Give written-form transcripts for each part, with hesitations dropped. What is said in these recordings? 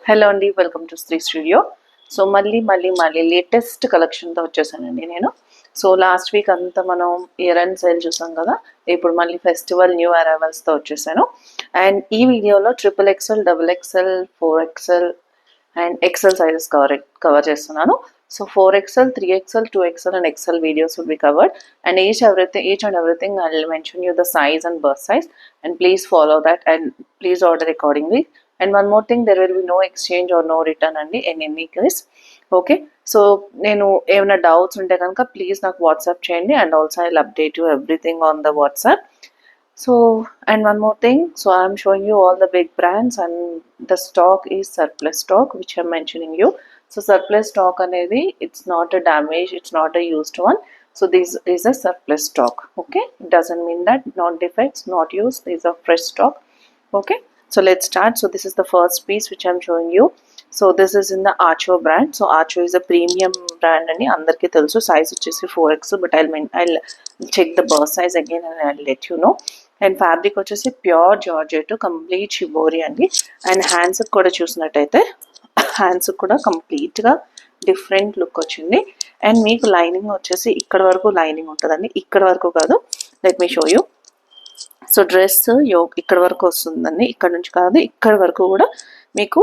Hello అండి, welcome to Sri studio. So మళ్ళీ latest కలెక్షన్తో వచ్చేసానండి నేను. సో లాస్ట్ వీక్ అంతా మనం ఇయర్ అండ్ సేల్ చూసాం కదా, ఇప్పుడు మళ్ళీ ఫెస్టివల్ న్యూ అరైవల్స్తో వచ్చేసాను. అండ్ ఈ వీడియోలో XXL, XXL, 4XL and XL sizes cover చేస్తున్నాను. So 4XL, 3XL, 2XL and XL videos will be covered, and each and everything I'll mention you the size and burst size, and please follow that and please order accordingly. And one more thing, there will be no exchange or no return అండి in any case. Okay, so నేను ఏమైనా doubts ఉంటే కనుక please నాకు WhatsApp చేయండి, and also I will update you everything on the WhatsApp. So, and one more thing, so I'm showing you all the big brands, and the stock is surplus stock which I'm mentioning you. So surplus stock anedi, it's not a damage, it's not a used one. So this is a surplus stock. Okay, it doesn't mean that not defects, not used, these are fresh stock. Okay, so let's start. So this is the first piece which I'm showing you. So this is in the Archo brand. So Archo is a premium brand and andarki telusu. Size vachesi 4X, but I'll check the burst size again and I'll let you know. And fabric వచ్చేసి pure georgette, complete shibori అండి. And హ్యాండ్స్కి కూడా చూసినట్టయితే హ్యాండ్స్కి కూడా కంప్లీట్గా different look వచ్చింది. And మీకు లైనింగ్ వచ్చేసి ఇక్కడ వరకు లైనింగ్ ఉంటుందండి, ఇక్కడ వరకు కాదు. Let me show you. So dress ఇక్కడ వరకు వస్తుందండి, ఇక్కడ నుంచి కాదు, ఇక్కడ వరకు కూడా మీకు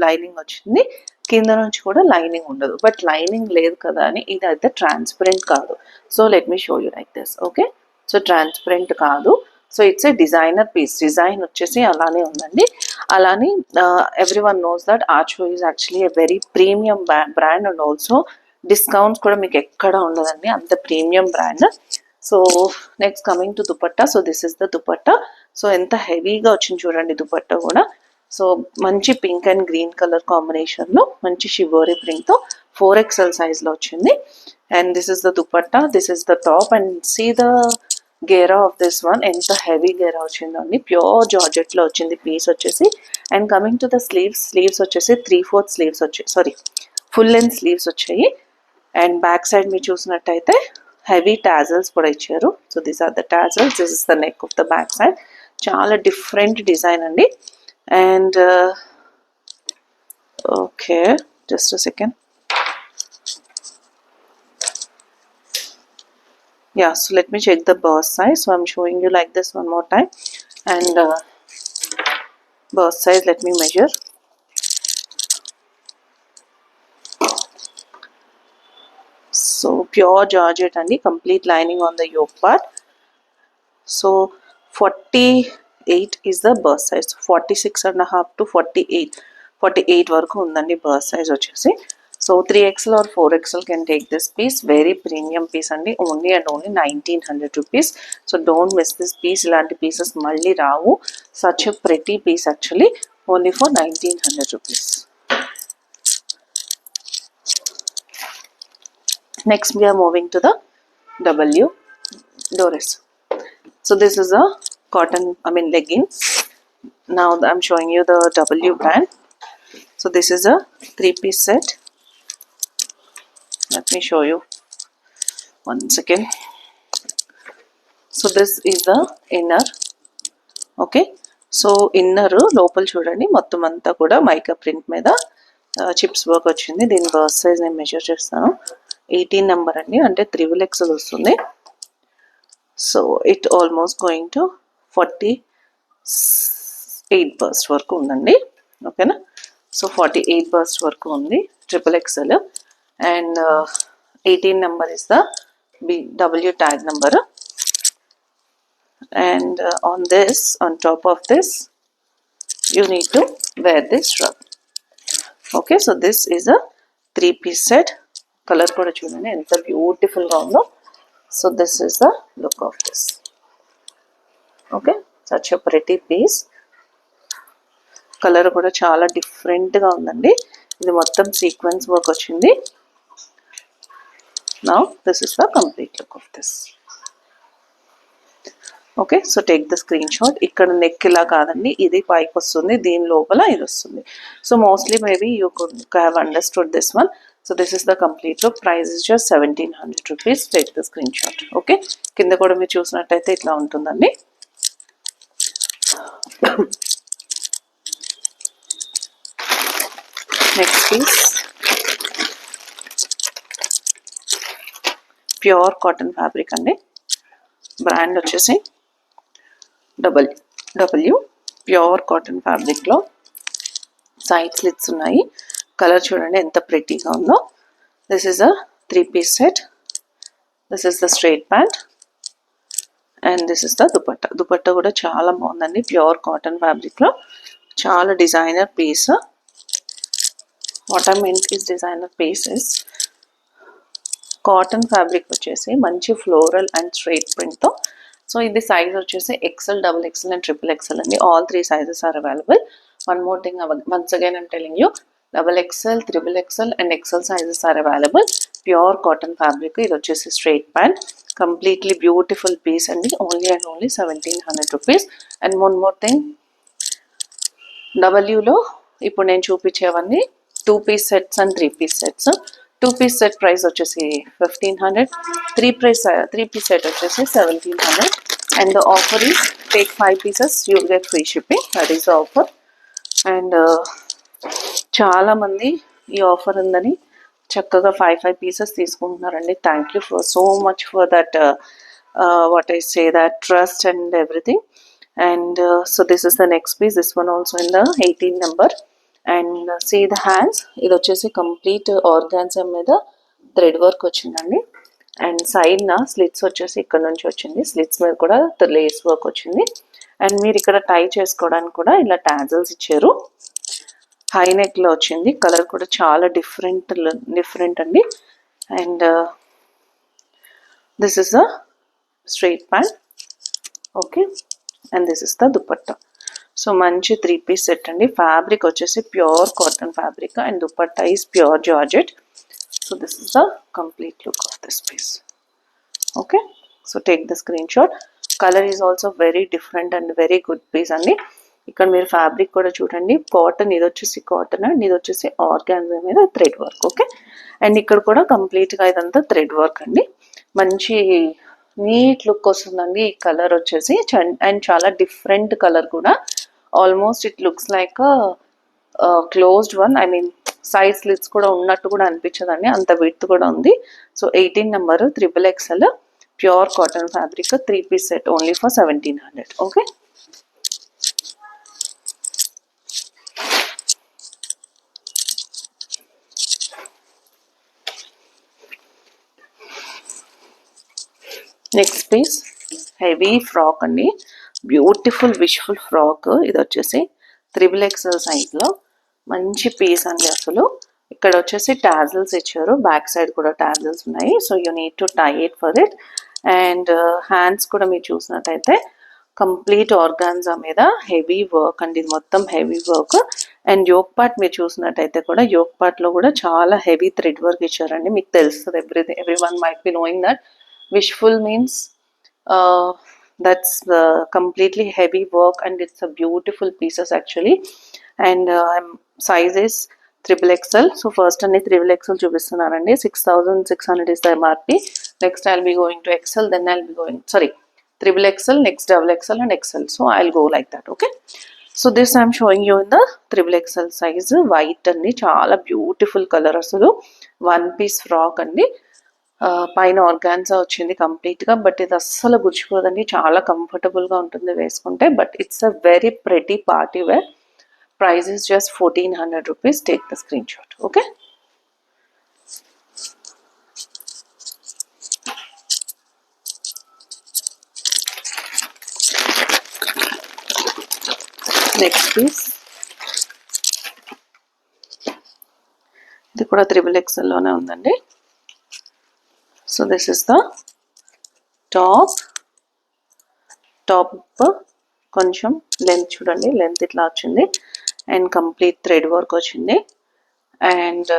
లైనింగ్ వచ్చింది. కింద నుంచి కూడా లైనింగ్ ఉండదు, బట్ లైనింగ్ లేదు కదా అని ఇది అయితే ట్రాన్స్పరెంట్ కాదు. So let me show you like this. Okay, so transparent కాదు. So it's a designer piece, design వచ్చేసి అలానే ఉందండి. అలానే every one knows that Aachho is actually a very premium brand, and also discounts కూడా మీకు ఎక్కడ ఉండదండి, అంత premium brand. So next coming to dupatta. So this is the dupatta. So ఎంత హెవీగా వచ్చింది చూడండి దుపట్టా కూడా. సో మంచి పింక్ అండ్ గ్రీన్ కలర్ కాంబినేషన్లో మంచి షిబోరి ప్రింట్తో 4XL సైజ్లో వచ్చింది. And this is the dupatta, this is the top, and see the ghera of this one, ఎంత హెవీ గేరా వచ్చిందండి, ప్యూర్ జార్జెట్లో వచ్చింది పీస్ వచ్చేసి. And coming to the sleeves వచ్చేసి 3/4 స్లీవ్స్ వచ్చాయి, సారీ ఫుల్ లెంత్ స్లీవ్స్ వచ్చాయి. అండ్ బ్యాక్ సైడ్ మీరు చూసినట్టయితే హెవీ టాజల్స్ కూడా ఇచ్చారు. So these are the tassels, this is the neck of the back side. చాలా డిఫరెంట్ డిజైన్ అండి. And okay, just a second. Yeah, so let me check the burst size. So I'm showing you like this one more time, and burst size, let me measure. So pure georgette and the complete lining on the yoke part. So 48 is the burst size, 46.5 to 48 వరకు ఉందండి burst size వచ్చేసి. So 3XL or 4XL can take this piece. Very premium piece అండి, only and only 1900 rupees. So don't miss this piece. ఇలాంటి pieces మళ్ళీ రావు. Such a pretty piece actually, only for 1900 rupees. Next we are moving to the W Doris. So this is a cotton, leggings. Now I'm showing you the W brand. So this is a 3-piece set. Let me show you one second. So this is the inner. Okay, so inner లోపల చూడండి మొత్తం అంతా కూడా mica print మీద chips work వచ్చింది. దీని burst size నేను measure చేస్తాను. 18 నెంబర్ అండి, అంటే 3XL వస్తుంది. So it almost going to 48 burst వరకు ఉందండి. ఓకేనా, సో 48 బర్స్ట్ వరకు ఉంది, XXL. And 18 number is the W tag number. And on top of this you need to wear this strap. Okay, so this is a 3-piece set. Color kuda chudandi enta beautiful ga undo. So this is the look of this. Okay, such a pretty piece. Color kuda chaala different ga undandi. Idi mottham sequence work ochindi. Now this is the complete look of this. Okay, so take the screenshot. ఇక్కడ neck ఇలా కాదండి, ఇది పైకి వస్తుంది, దీని లోపల ఇది వస్తుంది. So mostly maybe you could have understood this one. So this is the complete look. Price is just 1700 rupees. Take the screen shot. Okay, కింద కూడా మీరు చూసినట్టయితే ఇట్లా ఉంటుందండి. Next piece pure cotton fabric అండి. బ్రాండ్ వచ్చేసి డబ్ల్యూ ప్యూర్ కాటన్ ఫ్యాబ్రిక్లో side slits ఉన్నాయి. కలర్ చూడండి ఎంత ప్రెట్టీగా ఉందో. This is a 3-piece set. This is the straight pant and this is the dupatta. Dupatta కూడా చాలా బాగుందండి. ప్యూర్ కాటన్ ఫ్యాబ్రిక్లో చాలా designer piece. What I mean is designer piece is cotton fabric వచ్చేసి మంచి ఫ్లోరల్ అండ్ స్ట్రైట్ ప్రింట్తో. సో ఇది size వచ్చేసి XL, XXL అండ్ XXL అండి. All 3 sizes are available. One more thing, once again I'm telling you, XXL, XXL and XL sizes are available. Pure cotton fabric. ఇది వచ్చేసి straight pant. Completely beautiful piece అండి. Only and only 1700 rupees. And one more thing, డబ్ల్యూలో ఇప్పుడు నేను చూపించేవన్నీ 2-piece sets and 3-piece sets. 2-piece set price వచ్చేసి 1500. 3-piece set వచ్చేసి 1700. And the offer is take 5 pieces, you will get free shipping. That is the offer. And చాలామంది ఈ offer ఉందని చక్కగా 5 pieces తీసుకుంటున్నారండి. Thank you for so much for that what I say, that trust and everything. And so this is the next piece. This one also in the 18 number. And see the hands. ఇది వచ్చేసి complete organza మీద thread work వచ్చిందండి. And side నా slits వచ్చేసి ఇక్కడ నుంచి వచ్చింది. Slits మీద కూడా లేస్ వర్క్ వచ్చింది. అండ్ మీరు ఇక్కడ టై చేసుకోవడానికి కూడా ఇలా టాజల్స్ ఇచ్చారు. హై నెక్లో వచ్చింది. కలర్ కూడా చాలా డిఫరెంట్ అండి. And this is the straight pant. Okay, and this is the dupatta. So మంచి 3-piece సెట్ అండి. ఫ్యాబ్రిక్ వచ్చేసి pure cotton fabric and dupatta is pure georgette. So this is the complete look of this piece. Okay, so take the screen shot. Colour is also very different and very good piece అండి. ఇక్కడ మీరు fabric కూడా చూడండి. Cotton, ఇది వచ్చేసి cotton and ఇది వచ్చేసి organza మీద థ్రెడ్ వర్క్. ఓకే, అండ్ ఇక్కడ కూడా కంప్లీట్గా ఇదంతా థ్రెడ్ వర్క్ అండి. మంచి నీట్ లుక్ వస్తుందండి ఈ కలర్ వచ్చేసి. అండ్ చాలా డిఫరెంట్ కలర్ కూడా. Almost it looks like closed one. I mean size slits కూడా ఉన్నట్టు కూడా అనిపించదండి, అంత విడ్త్ కూడా ఉంది. So 18 number XXL pure cotton fabric 3-piece set only for 1700. Okay, next piece heavy frock అండి. Beautiful Wishful frock. ఇది వచ్చేసి XXL సైజ్లో మంచి పీస్ అండి. అసలు ఇక్కడ వచ్చేసి టాజల్స్ ఇచ్చారు. బ్యాక్ సైడ్ కూడా టాజల్స్ ఉన్నాయి. So you need to tie it for it. And hands కూడా మీరు చూసినట్టయితే కంప్లీట్ ఆర్గాన్జా మీద హెవీ వర్క్ అండి. ఇది మొత్తం heavy work. And yoke part మీరు చూసినట్టయితే కూడా యోక్ పార్ట్లో కూడా చాలా హెవీ థ్రెడ్ వర్క్ ఇచ్చారండి. మీకు తెలుస్తుంది. Every one might be knowing that wishful means that's completely heavy work and it's a beautiful pieces actually. And size is XXL. So first and XXL చూపిస్తున్నానండి. 6600 is the MRP. Next I'll be going to XL, then I'll be going XXL, next XXL and XL. So I'll go like that. Okay, so this I'm showing you in the XXL size. White అండి, చాలా beautiful colour. అసలు 1-piece frock అండి. పైన organza వచ్చింది కంప్లీట్గా. But ఇది అస్సలు గుచ్చిపోదండి. చాలా కంఫర్టబుల్గా ఉంటుంది వేసుకుంటే. But it's a very pretty party wear. Price is just 1400 rupees. Take the screen shot. Okay, next piece ఇది కూడా XXLలోనే ఉందండి. So this is the top. కొంచెం లెంత్ చూడండి, లెంత్ ఇట్లా వచ్చింది. అండ్ కంప్లీట్ థ్రెడ్ వర్క్ వచ్చింది. And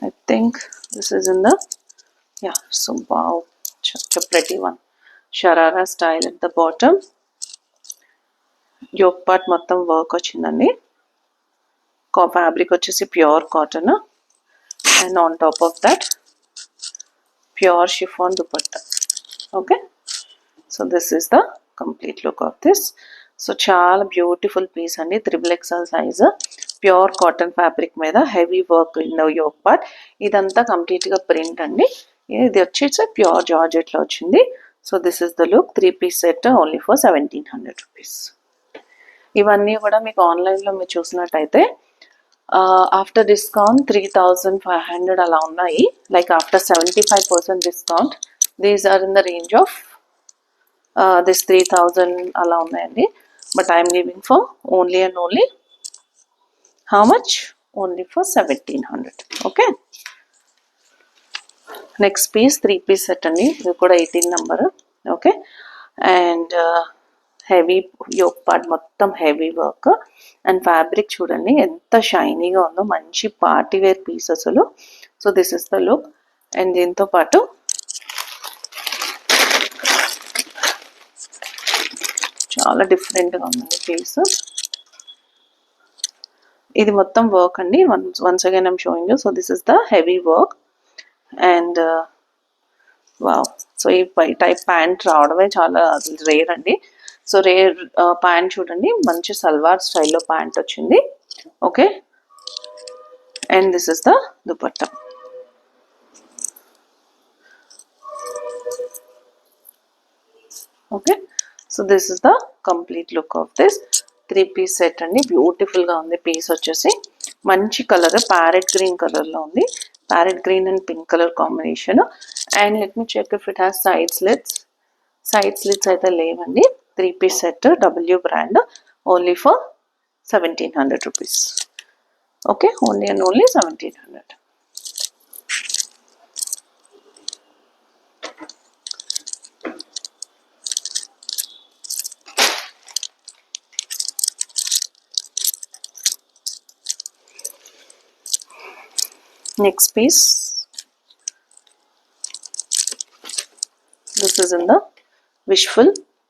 I think this is in the so wow, such a pretty one. Sharara style at the bottom. Yoke part మొత్తం వర్క్ వచ్చిందండి. Fabric వచ్చేసి pure cotton. And on top of that pure chiffon dupatta. Okay, so this is the complete look of this. So చాలా beautiful piece అండి. XXL size pure cotton fabric మీద heavy work in the yoke part. ఇదంతా కంప్లీట్గా print అండి. ఇది వచ్చేసి pure జార్జెట్లో వచ్చింది. So this is the look. 3-piece set only for 1700 rupees. ఇవన్నీ కూడా మీకు ఆన్లైన్లో మీరు చూసినట్టయితే ఆఫ్టర్ డిస్కౌంట్ 3500 అలా ఉన్నాయి. Like after 75% discount these are in the range of this 3000 అలా ఉన్నాయండి. But I'm giving for only and only how much? Only for 1700. Okay, next piece 3-piece set అండి. ఇది కూడా 18 number. Okay, and heavy yoke part మొత్తం heavy work and fabric చూడండి ఎంత షైనీగా ఉందో. మంచి పార్టీ వేర్ పీస్ అసలు. So this is the look. And దీంతో పాటు చాలా డిఫరెంట్గా ఉందండి పీస్. ఇది మొత్తం వర్క్ అండి. Once again I'm showing you. So this is the heavy work and wow. So ఈ టైప్ ప్యాంట్ రావడమే చాలా రేర్ అండి. సో రేర్ ప్యాంట్ చూడండి, మంచి సల్వార్ స్టైల్లో ప్యాంట్ వచ్చింది. Okay, and this is the dupatta. Okay, so this is the complete look of this 3-piece set అండి. బ్యూటిఫుల్గా ఉంది. పీస్ వచ్చేసి మంచి కలర్ ప్యారెట్ గ్రీన్ కలర్లో ఉంది. Parrot green and pink colour combination. And let me check if it has side slits. Side slits అయితే లేవండి. 3-piece set W brand only for 1700 rupees. Okay, only and only 1700. Next piece, this is in the Wishful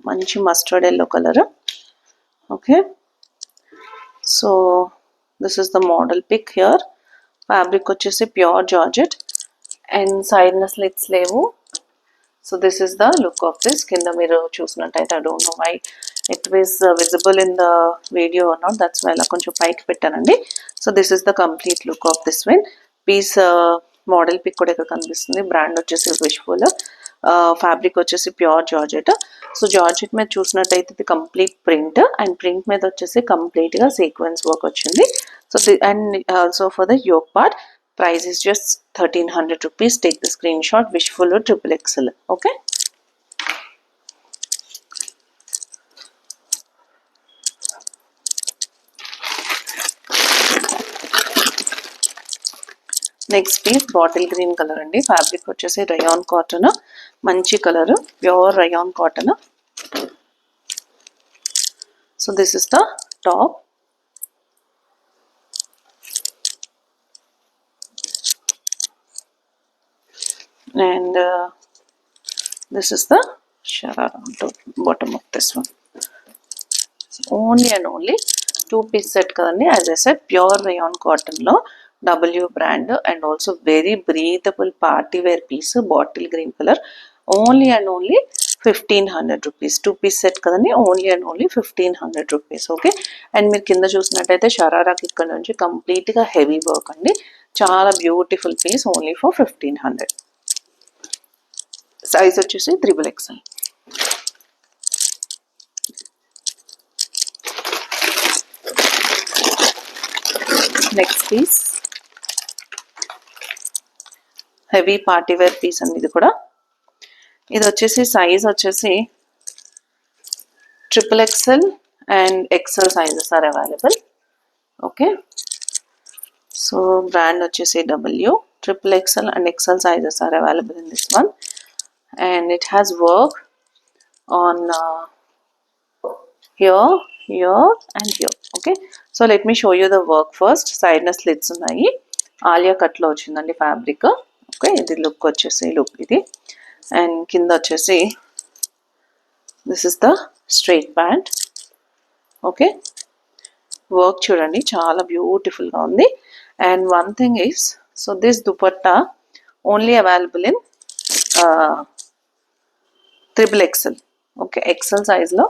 manchi mustard yellow color. Okay, so this is the model pic here. Fabric vachesi pure georgette and side na slits levu. So this is the look of this. Kinda మీరు చూసినట్టయితే I don't know why it was visible in the video or not. That's why ఇలా కొంచెం పైకి పెట్టానండి. So this is the complete look of this one. Piece model pic కూడా ఇక్కడ కనిపిస్తుంది. Brand వచ్చేసి విష్ఫుల్. ఫ్యాబ్రిక్ వచ్చేసి ప్యూర్ జార్జెట్. సో జార్జెట్ మీద చూసినట్టయితే ఇది కంప్లీట్ ప్రింట్ అండ్ ప్రింట్ మీద వచ్చేసి కంప్లీట్గా సీక్వెన్స్ వర్క్ వచ్చింది. So and also for the yoke part price is just 1300 rupees. Take the screen shot. Wishful XXL. Okay, next piece bottle green colour అండి. Fabric వచ్చేసి rayon cotton. మంచి colour, pure rayon cotton. So this is the top. And this is the sharara to bottom of this one. Only and only 2-piece set కదండి. As I said pure rayon కాటన్లో W brand and also very breathable party wear piece, bottle green color. Only and only 1500 rupees. 2-piece set kadani. Only and only 1500 rupees. Okay, and meer kinda chusinattaithe sharara ki ikkada nunchi complete ga heavy work andi. Chaala beautiful piece. Only for 1500. Size vachesi XXL. Next piece, heavy party wear piece అండి. ఇది కూడా ఇది వచ్చేసి size వచ్చేసి XXL and XL sizes are available. Okay, so brand వచ్చేసి W. XXL and XL sizes are available in this one, and it has work on here, here and here. Okay, so let me show you the work first. Side na slits unnai. Alia cut lo ochindandi fabric. Okay, ఇది look వచ్చేసి look ఇది. And కింద వచ్చేసి this is the straight pant. Okay, work చూడండి చాలా బ్యూటిఫుల్గా ఉంది. And one thing is, so this dupatta only available in XXL. Okay, XL సైజ్లో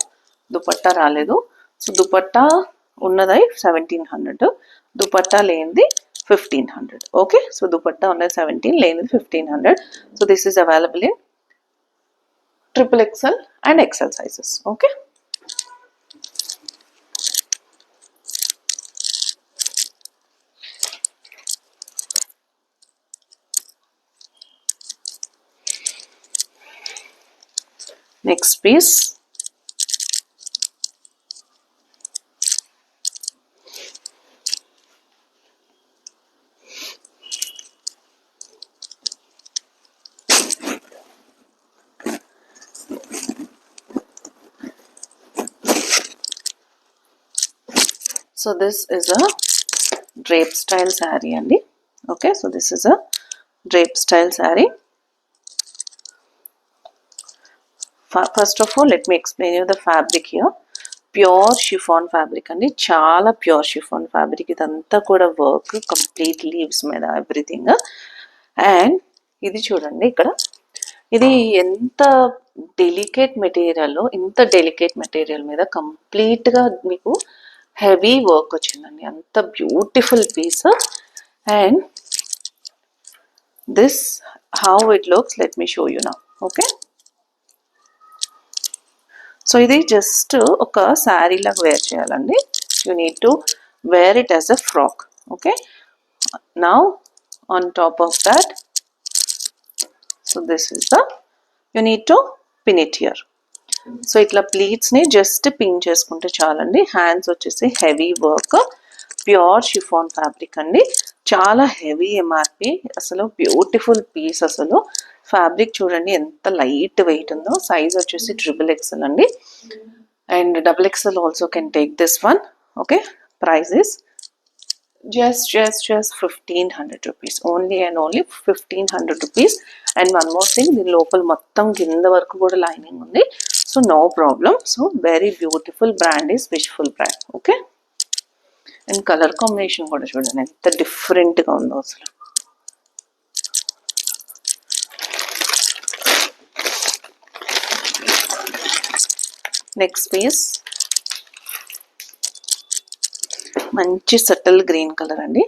దుపట్టా రాలేదు. సో దుపట్టా ఉన్నదై 1700. దుపట్టా లేనిది 1500. ఓకే, సో దుపట్టా ఉన్నది 17, లేనిది 1500. So this is available in XXL and XL sizes. Okay. Next piece. So this is a drape style saree andi. Okay, so this is a drape style saree. First of all, let me explain you the fabric here. Pure chiffon fabric andi, chaala pure chiffon fabric. Idantha kuda work, complete leaves meeda everything. And ఇది చూడండి ఇక్కడ, ఇది ఎంత delicate material, ఇంత delicate material మీద కంప్లీట్గా మీకు heavy work వచ్చిందండి. అంత beautiful piece. And this how it looks, let me show you now. Okay, so ఇది జస్ట్ ఒక శారీ లాగా వేర్ చేయాలండి. You need to wear it as a frock. Okay, now on top of that, so this is the, you need to pin it here. So ఇట్లా ప్లీట్స్ని just pin చేసుకుంటే చాలండి. Hands వచ్చేసి heavy work, pure chiffon fabric అండి. చాలా heavy MRP, అసలు beautiful piece. అసలు fabric చూడండి ఎంత లైట్ వెయిట్ ఉందో. సైజ్ వచ్చేసి XXL అండి. And XXL also can take this one. Okay, price is just 1500 rupees. Only and only 1500 rupees. And one more thing, the local మొత్తం కింద వరకు కూడా లైనింగ్ ఉంది. So no problem. So very beautiful brand is Wishful brand. Okay, and colour combination కూడా చూడండి ఎంత డిఫరెంట్గా ఉందో అసలు. నెక్స్ట్ పీస్ మంచి సటిల్ గ్రీన్ కలర్ అండి.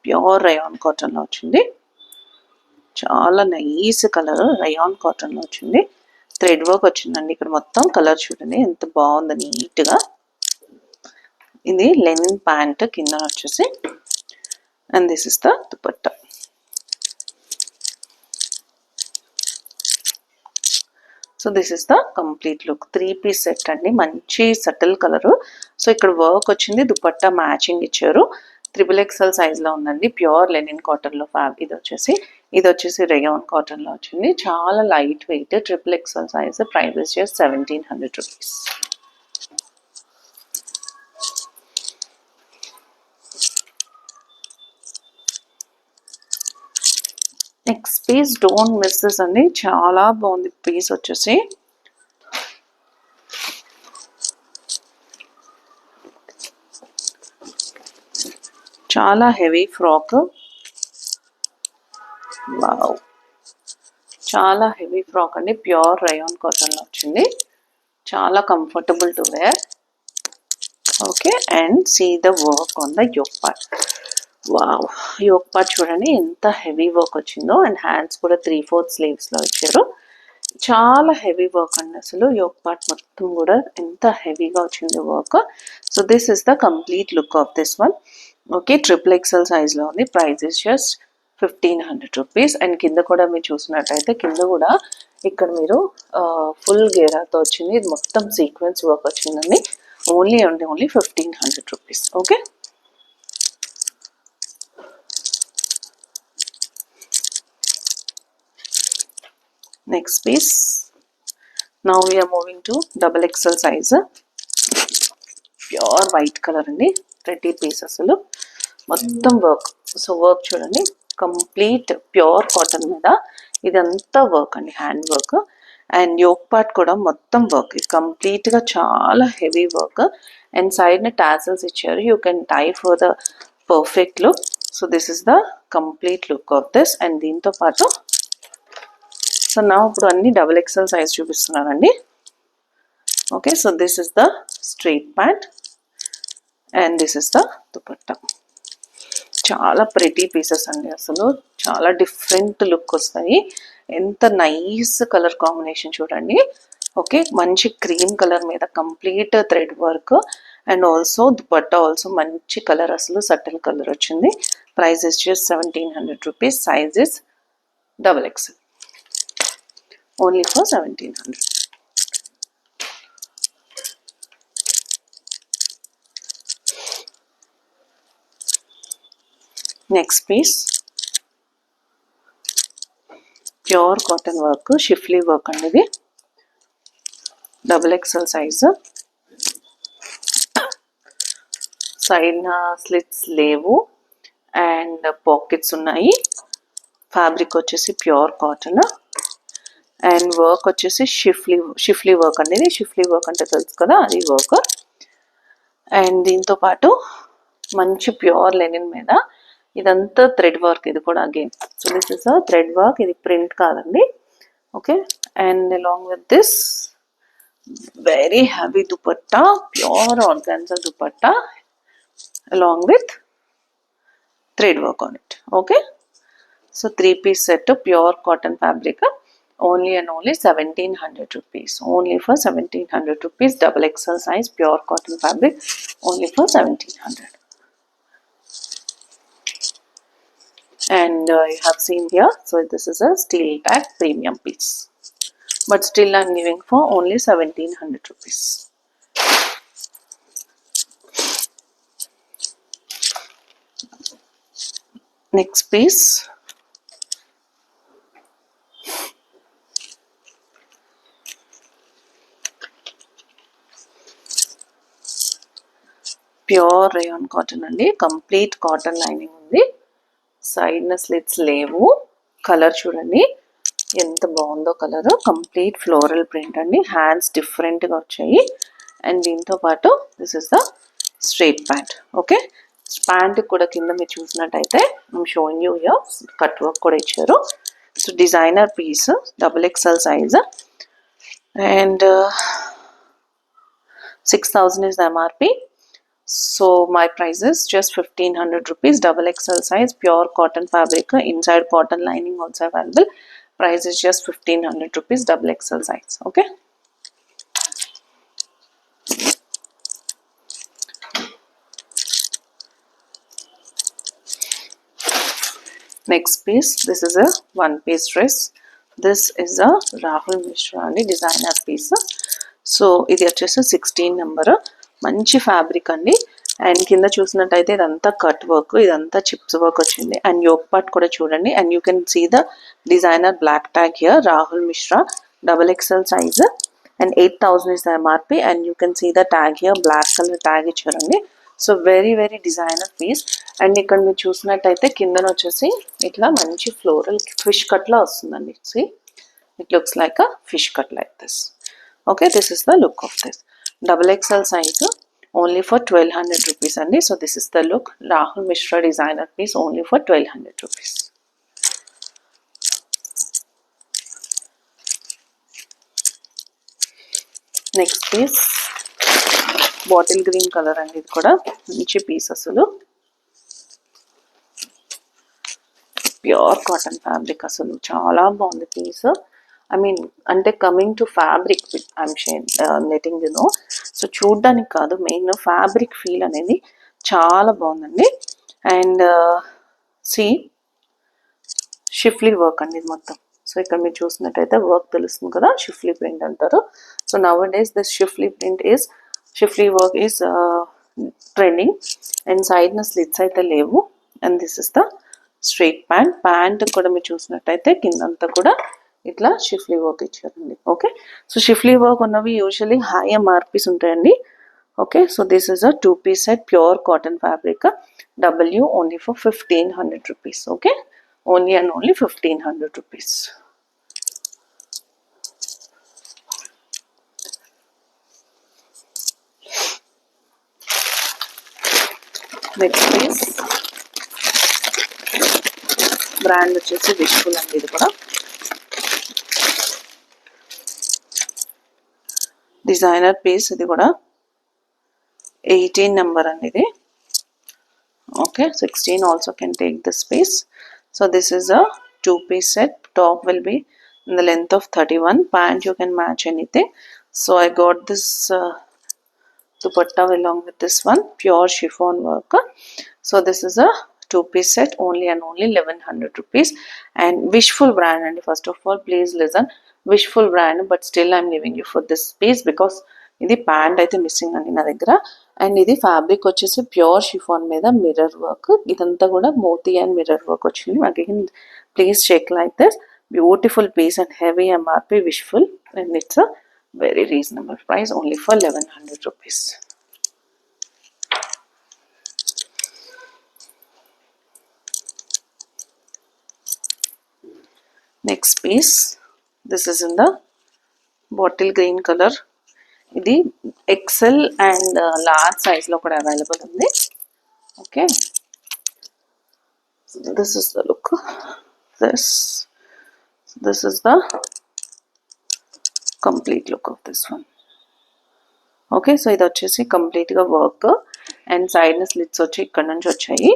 ప్యూర్ రయాన్ కాటన్లో వచ్చింది. చాలా నైస్ కలర్, రయాన్ కాటన్లో వచ్చింది. థ్రెడ్ వర్క్ వచ్చిందండి ఇక్కడ మొత్తం. కలర్ చూడండి ఎంత బాగుంది, నీట్గా. ఇది లెనిన్ ప్యాంట్ కింద వచ్చేసి. And this is the dupatta. So this is the complete look. 3-piece set అండి, మంచి సటిల్ కలరు. సో ఇక్కడ వర్క్ వచ్చింది, దుపట్టా మ్యాచింగ్ ఇచ్చారు. XXL సైజ్లో ఉందండి. ప్యూర్ లెనిన్ కాటన్లో ఇది వచ్చేసి రేయాన్ కాటన్లో వచ్చింది. చాలా light weight, XXL size. Price just 1700 rupees. Next piece, don't miss this అండి. చాలా బాగుంది పీస్ వచ్చేసి. చాలా హెవీ ఫ్రాక్. వావ్, చాలా హెవీ ఫ్రాక్ అండి. ప్యూర్ రయాన్ కాటన్లో వచ్చింది. చాలా comfortable to wear. Okay, and see the work on the yoke part. Wow, yoke part చూడండి ఎంత హెవీ వర్క్ వచ్చిందో. అండ్ హ్యాండ్స్ కూడా 3/4 స్లీవ్స్లో ఇచ్చారు. చాలా హెవీ వర్క్ అండి అసలు. యోక్ పార్ట్ మొత్తం కూడా ఎంత హెవీగా వచ్చింది work. So this is the complete look of this one. Okay, XXL సైజ్లో ఉంది. Price is just 1500 rupees. And కింద కూడా మీరు చూసినట్టయితే కింద కూడా ఇక్కడ మీరు ఫుల్ గేరాతో వచ్చింది. ఇది మొత్తం సీక్వెన్స్ వర్క్ వచ్చిందండి. Only 1500 rupees. Okay, next piece. Now we're moving to XXL size. Pure white colour అండి. 30 పీస్ అసలు మొత్తం వర్క్. సో వర్క్ చూడండి కంప్లీట్ ప్యూర్ కాటన్ మీద ఇదంతా వర్క్ అండి, hand work. And yoke part కూడా మొత్తం వర్క్. ఇది కంప్లీట్గా చాలా హెవీ వర్క్. అండ్ సైడ్ని టాసల్స్ ఇచ్చారు. You can tie for the perfect look. So this is the complete look of this. And దీంతో పాటు సో నా ఇప్పుడు అన్ని XXL సైజ్ చూపిస్తున్నానండి. Okay, so this is the straight pant and this is the dupatta. చాలా pretty pieces అండి, అసలు చాలా డిఫరెంట్ లుక్ వస్తాయి. ఎంత నైస్ కలర్ కాంబినేషన్ చూడండి. ఓకే, మంచి క్రీమ్ కలర్ మీద complete thread work and also dupatta also మంచి కలర్, అసలు సటిల్ కలర్ వచ్చింది. Price is just 1700 rupees. Size is XXL, only for 1700. Next piece pure cotton work, schiffli work అండి ఇది. XXL size. Side slits లేవు and pockets ఉన్నాయి. Fabric వచ్చేసి pure cotton and work వచ్చేసి schiffli work అండి ఇది. Schiffli work అంటే తెలుసు కదా, అది వర్క్. అండ్ దీంతో పాటు మంచి ప్యూర్ లెనిన్ మీద ఇదంతా థ్రెడ్ వర్క్, ఇది కూడా again. So this is a thread work, ఇది ప్రింట్ కాదండి. Okay, and along with this very heavy dupatta, pure organza dupatta along with thread work on it. Okay, so 3-piece set of pure cotton fabric, only and only 1700 rupees. Only for 1700 rupees. XXL size pure cotton fabric, only for 1700. And you have seen here, so this is a steel tag premium piece, but still I'm giving for only 1700 rupees. Next piece pure rayon cotton అండి. Complete cotton lining ఉంది. Side slits లేవు. Colour చూడండి ఎంత బాగుందో colour. Complete floral print అండి. Hands డిఫరెంట్గా వచ్చాయి. And దీంతో పాటు this is the straight pant. Okay, pant కూడా కింద మీరు చూసినట్టయితే I'm showing you here cut work కూడా ఇచ్చారు. So designer piece, XXL size and 6000 is the MRP. So my price is just 1500 rupees. XXL size pure cotton fabric, inside cotton lining also available. Price is just 1500 rupees. XXL size. Okay, next piece, this is a one piece dress. This is a Rahul Mishra designer piece. So ఇది వచ్చేసి 16 number. మంచి fabric అండి. And కింద చూసినట్టయితే ఇదంతా cut work, ఇదంతా chips work వచ్చింది. And yoke part కూడా చూడండి. And you can see the designer black tag here, Rahul Mishra XXL size and 8000 is the MRP. And you can see the tag here, black colour tag ఇచ్చారండి. So very very designer piece. And ఇక్కడ మీరు చూసినట్టయితే కిందన వచ్చేసి ఇట్లా మంచి floral fish కట్లా వస్తుందండి. See it looks like a fish cut like this. Okay, this is the look of this. XXL size, only for 1200 rupees andi. So this is the look. Rahul Mishra designer piece, only for 1200 rupees. Next piece bottle green color andi. Idi kuda manchi piece asalu. Pure cotton fabric asalu chaala baagundi piece. I mean, అంటే coming to fabric I'm letting you know. So చూడ్డానికి కాదు, main fabric feel అనేది చాలా బాగుందండి. And C schiffli work అండి ఇది మొత్తం. So ఇక్కడ మీరు చూసినట్టయితే వర్క్ తెలుస్తుంది కదా, షిఫ్లీ ప్రింట్ అంటారు. So nowadays this schiffli work is trending. And సైడ్న స్లిట్స్ అయితే లేవు. And this is the straight pant. Pant కూడా మీరు చూసినట్టయితే కిందంతా కూడా ఇట్లా షిఫ్లీ వర్క్ ఇచ్చారండి. ఓకే, సో షిఫ్లీ వర్క్ ఉన్నవి యూజువలీ హై MRPs ఉంటాయండి. Okay, so this is a 2-piece set pure cotton fabric, only for 1500 rupees. Okay, only and only 1500 rupees. Next piece brand వచ్చేసి విష్ఫుల్ అండి. ఇది కూడా designer piece ఇది కూడా 18 number అండి ఇది. Okay, 16 also can take this piece. So this is a 2-piece set. Top will be in the length of 31. Pant you can match anything. So I got this dupatta along with this one, pure chiffon work. So this is a 2-piece set, only and only 1100 rupees. And Wishful brand, and first of all please listen, Wishful brand, but still I'm giving you for this piece because ఇది pant అయితే missing అండి నా దగ్గర. And ఇది fabric వచ్చేసి pure chiffon మీద mirror work, ఇదంతా కూడా మోతీ అండ్ మిర్రర్ వర్క్ వచ్చింది. Again please check like this, beautiful piece and heavy MRP Wishful, and it's a very reasonable price, only for 1100 rupees. Next piece, this is in the bottle green color. ఇది XL and large size లో కూడా available ఉంది. Okay, this is the look. This is the complete look of this one. Okay, so ఇది వచ్చేసి కంప్లీట్గా work and side slits వచ్చి ఇక్కడ నుంచి వచ్చాయి.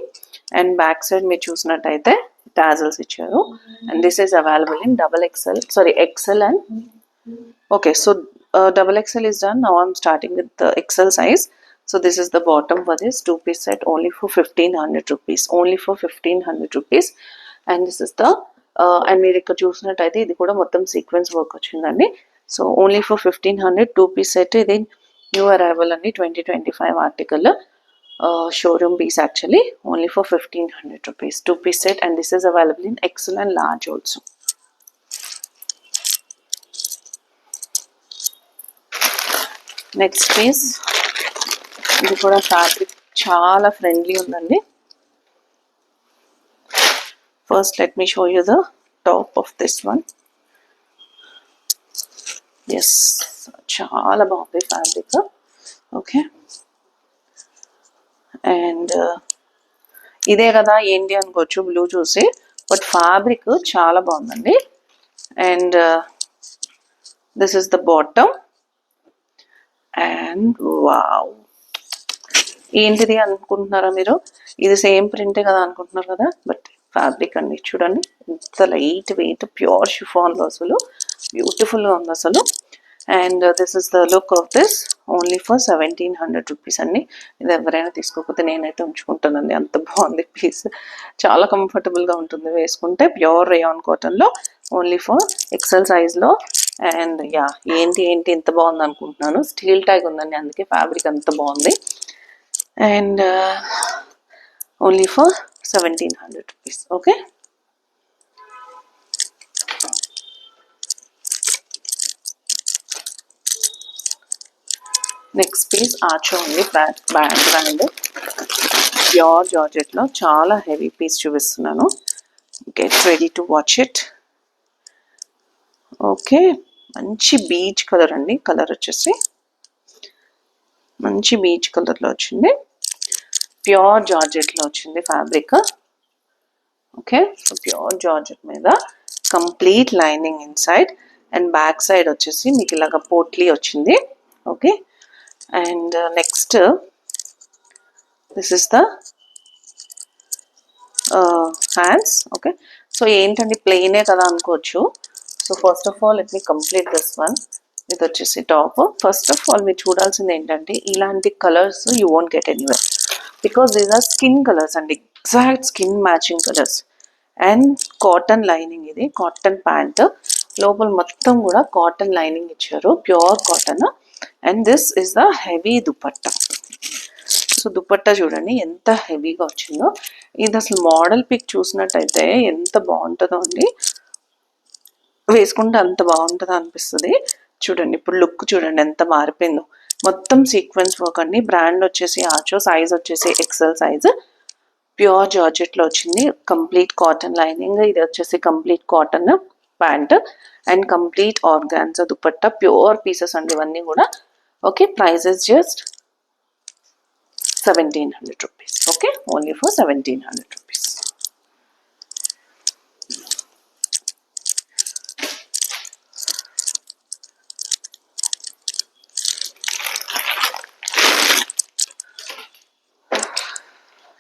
అండ్ బ్యాక్ సైడ్ మీరు చూసినట్టయితే టాజల్స్ ఇచ్చారు. And this is available in XL and okay, so double XL is done. Now I'm starting with the XL size. So this is the bottom for this 2-piece set, only for 1500 rupees. Only for 1500 rupees. And this is the and మీరు ఇక్కడ చూసినట్టయితే ఇది కూడా మొత్తం sequence work వచ్చిందండి. So only for 1500 2-piece set. ఇది new arrival అండి, 2025 article, showroom piece actually, only for 1500 rupees 2-piece set. And this is available in XL and large also. Next piece, ఇది కూడా ఫ్యాబ్రిక్ చాలా ఫ్రెండ్లీ ఉందండి. First let me show you the top of this one. Yes, చాలా బాగుంది fabric. Okay, and ఇదే కదా ఏంటి అనుకోవచ్చు బ్లూ చూసి, బట్ ఫ్యాబ్రిక్ చాలా బాగుందండి. And this is the bottom. And wow, ఏంటిది అనుకుంటున్నారా మీరు? ఇది సేమ్ ప్రింటే కదా అనుకుంటున్నారు కదా, బట్ ఫ్యాబ్రిక్ అండి చూడండి ఎంత లైట్ వెయిట్, ప్యూర్ షిఫాన్లో అసలు బ్యూటిఫుల్గా ఉంది అసలు. And this is the look of this, only for 1700 rupees అండి. ఇది ఎవరైనా తీసుకోకపోతే నేనైతే ఉంచుకుంటానండి, అంత బాగుంది పీస్. చాలా కంఫర్టబుల్గా ఉంటుంది వేసుకుంటే, ప్యూర్ రేయాన్ కాటన్లో, ఓన్లీ ఫర్ XL సైజ్లో. అండ్ యా, ఏంటి ఎంత బాగుంది అనుకుంటున్నాను, స్టీల్ ట్యాగ్ ఉందండి, అందుకే ఫ్యాబ్రిక్ అంత బాగుంది. And only for 1700 rupees. Okay, next piece Aachho ఉంది, బ్రాండ్ ప్యూర్ జార్జెట్లో చాలా హెవీ పీస్ చూపిస్తున్నాను. Get ready to watch it. Okay, మంచి బీచ్ కలర్ అండి, కలర్ వచ్చేసి మంచి బీచ్ కలర్లో వచ్చింది, ప్యూర్ జార్జెట్లో వచ్చింది fabric. Okay, so pure georgette మీద complete lining inside, and back side వచ్చేసి మీకు ఇలాగ పోట్లీ వచ్చింది. Okay, and next this is the hands. Okay, so ఏంటండి ప్లెయినే కదా అనుకోవచ్చు. So first of all let me complete this one. ఇది వచ్చేసి టాప్. ఫస్ట్ ఆఫ్ ఆల్ మీరు చూడాల్సింది ఏంటంటే, ఇలాంటి colours you won't get anywhere, because these are skin colours అండి, exact skin matching colours. And cotton lining, ఇది కాటన్ ప్యాంట్, లోపల మొత్తం కూడా కాటన్ లైనింగ్ ఇచ్చారు, pure cotton. And this is the heavy dupatta. So dupatta చూడండి ఎంత హెవీగా వచ్చిందో. ఇది అసలు మోడల్ పిక్ చూసినట్టయితే ఎంత బాగుంటుందో అండి, వేసుకుంటే అంత బాగుంటుందో అనిపిస్తుంది. చూడండి ఇప్పుడు లుక్ చూడండి ఎంత మారిపోయిందో, మొత్తం సీక్వెన్స్ వర్క్ అండి. బ్రాండ్ వచ్చేసి ఆచో, సైజ్ వచ్చేసి XL సైజ్, ప్యూర్ జార్జెట్లో వచ్చింది, కంప్లీట్ కాటన్ లైనింగ్. ఇది వచ్చేసి complete cotton pant and complete organza dupatta, pure pieces అండి ఇవన్నీ కూడా. Okay, prices just 1700 rupees. Okay, only for 1700 rupees.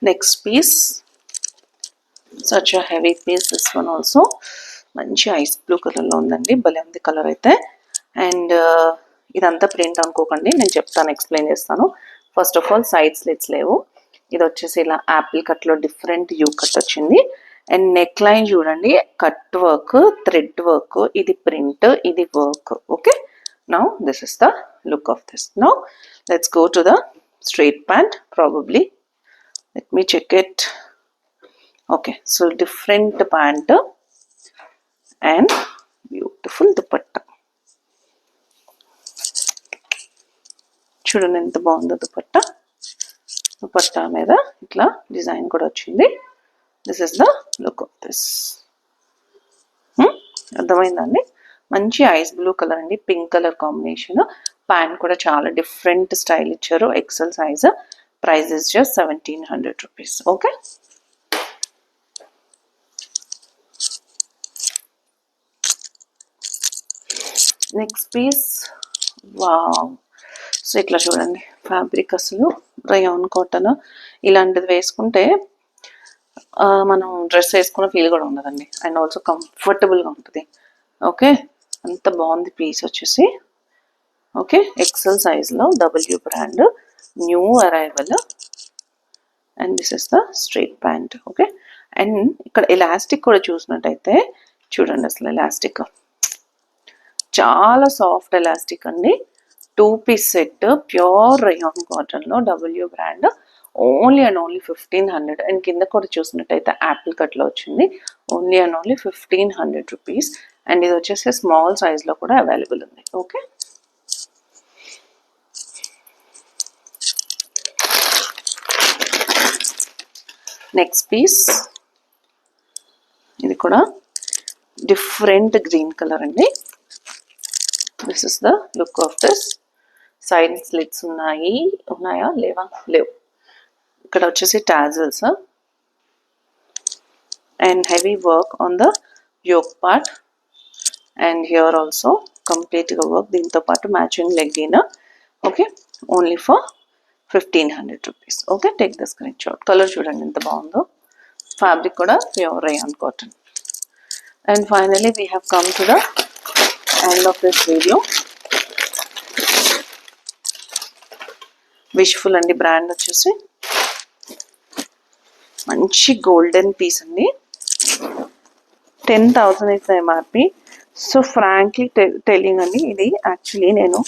Next piece such a heavy piece. This one also మంచి ice blue కలర్లో ఉందండి, భలే ఉంది కలర్ అయితే. అండ్ ఇదంతా ప్రింట్ అనుకోకండి, నేను చెప్తాను, ఎక్స్ప్లెయిన్ చేస్తాను. First of all side slits లేవు. ఇది వచ్చేసి ఇలా యాపిల్ కట్లో డిఫరెంట్ యూ కట్ వచ్చింది. అండ్ నెక్ లైన్ చూడండి, కట్ వర్క్, థ్రెడ్ వర్క్, ఇది ప్రింట్, ఇది work. Okay, now this is the look of this. Now let's go to the straight pant. Probably let me check it. Okay, so different pant and beautiful dupatta. చూడండి ఎంత బాగుందో దుపట్టా. దుపట్టా మీద ఇట్లా design కూడా వచ్చింది. This is the look of this. అర్థమైందండి? మంచి ice blue colour అండి, పింక్ కలర్ కాంబినేషన్. ప్యాంట్ కూడా చాలా డిఫరెంట్ స్టైల్ ఇచ్చారు, XL size. Price is just 1700 rupees. Okay, next piece. Wow, so ఇట్లా చూడండి ఫ్యాబ్రిక్, అసలు రయాన్ కాటన్. ఇలాంటిది వేసుకుంటే మనం డ్రెస్ వేసుకున్న ఫీల్ కూడా ఉండదండి, అండ్ ఆల్సో కంఫర్టబుల్గా ఉంటుంది. ఓకే, అంత బాగుంది పీస్ వచ్చేసి. ఓకే, ఎక్సెల్ సైజ్లో W brand, new arrival. And this is the straight pant. Okay, and ఇక్కడ ఎలాస్టిక్ కూడా చూసినట్టయితే చూడండి, అసలు ఎలాస్టిక్ చాలా సాఫ్ట్ ఎలాస్టిక్ అండి. 2 పీస్ సెట్, ప్యూర్ రయాన్ కాటన్లో, W brand, only and only 1500. And కింద కూడా చూసినట్టయితే యాపిల్ కట్లో వచ్చింది, only and only 1500 rupees. And ఇది వచ్చేసి స్మాల్ సైజ్లో కూడా అవైలబుల్ ఉంది. Okay, next piece. ఇది కూడా డిఫరెంట్ గ్రీన్ కలర్ అండి. This is the look of this. Side slits ఉన్నాయా లేవా? లేవు. ఇక్కడ వచ్చేసి tassels and heavy work on the yoke part. And here also కంప్లీట్గా వర్క్, దీంతో పాటు matching leggin. Okay, only for 1500 rupees. Okay, take the screen shot. Colour చూడండి ఎంత బాగుందో. ఫ్యాబ్రిక్ కూడా pure rayon cotton. And finally we have come to the end of this video. Wishful అండి brand వచ్చేసి, మంచి గోల్డెన్ పీస్ అండి. 10,000 is MRP. So frankly telling అండి, ఇది యాక్చువల్లీ నేను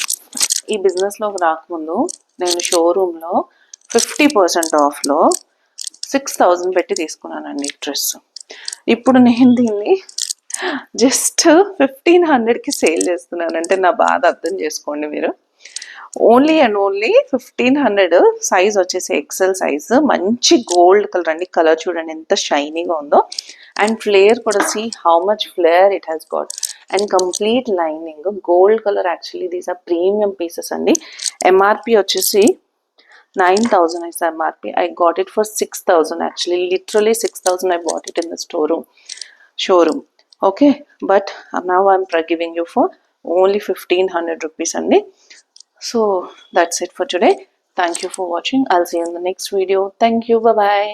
ఈ బిజినెస్లోకి రాకముందు నేను షోరూంలో 50% ఆఫ్లో 6000 పెట్టి తీసుకున్నానండి డ్రెస్. ఇప్పుడు నేను దీన్ని జస్ట్ 1500కి సేల్ చేస్తున్నాను. అంటే నా బాధ అర్థం చేసుకోండి మీరు. Only and only 1500. సైజ్ వచ్చేసి ఎక్సెల్ సైజ్, మంచి గోల్డ్ కలర్ అండి. కలర్ చూడండి ఎంత షైనీగా ఉందో. అండ్ ఫ్లేర్ కూడా, see how much flare it has got. And complete lining gold colour. Actually these are premium pieces అండి. ఎంఆర్పి వచ్చేసి 9,000 is MRP. I got it for 6,000 actually. Literally 6,000 I bought it in the showroom. Okay, but now I'm giving you for only 1500 rupees only. So that's it for today. Thank you for watching. I'll see you in the next video. Thank you. Bye bye.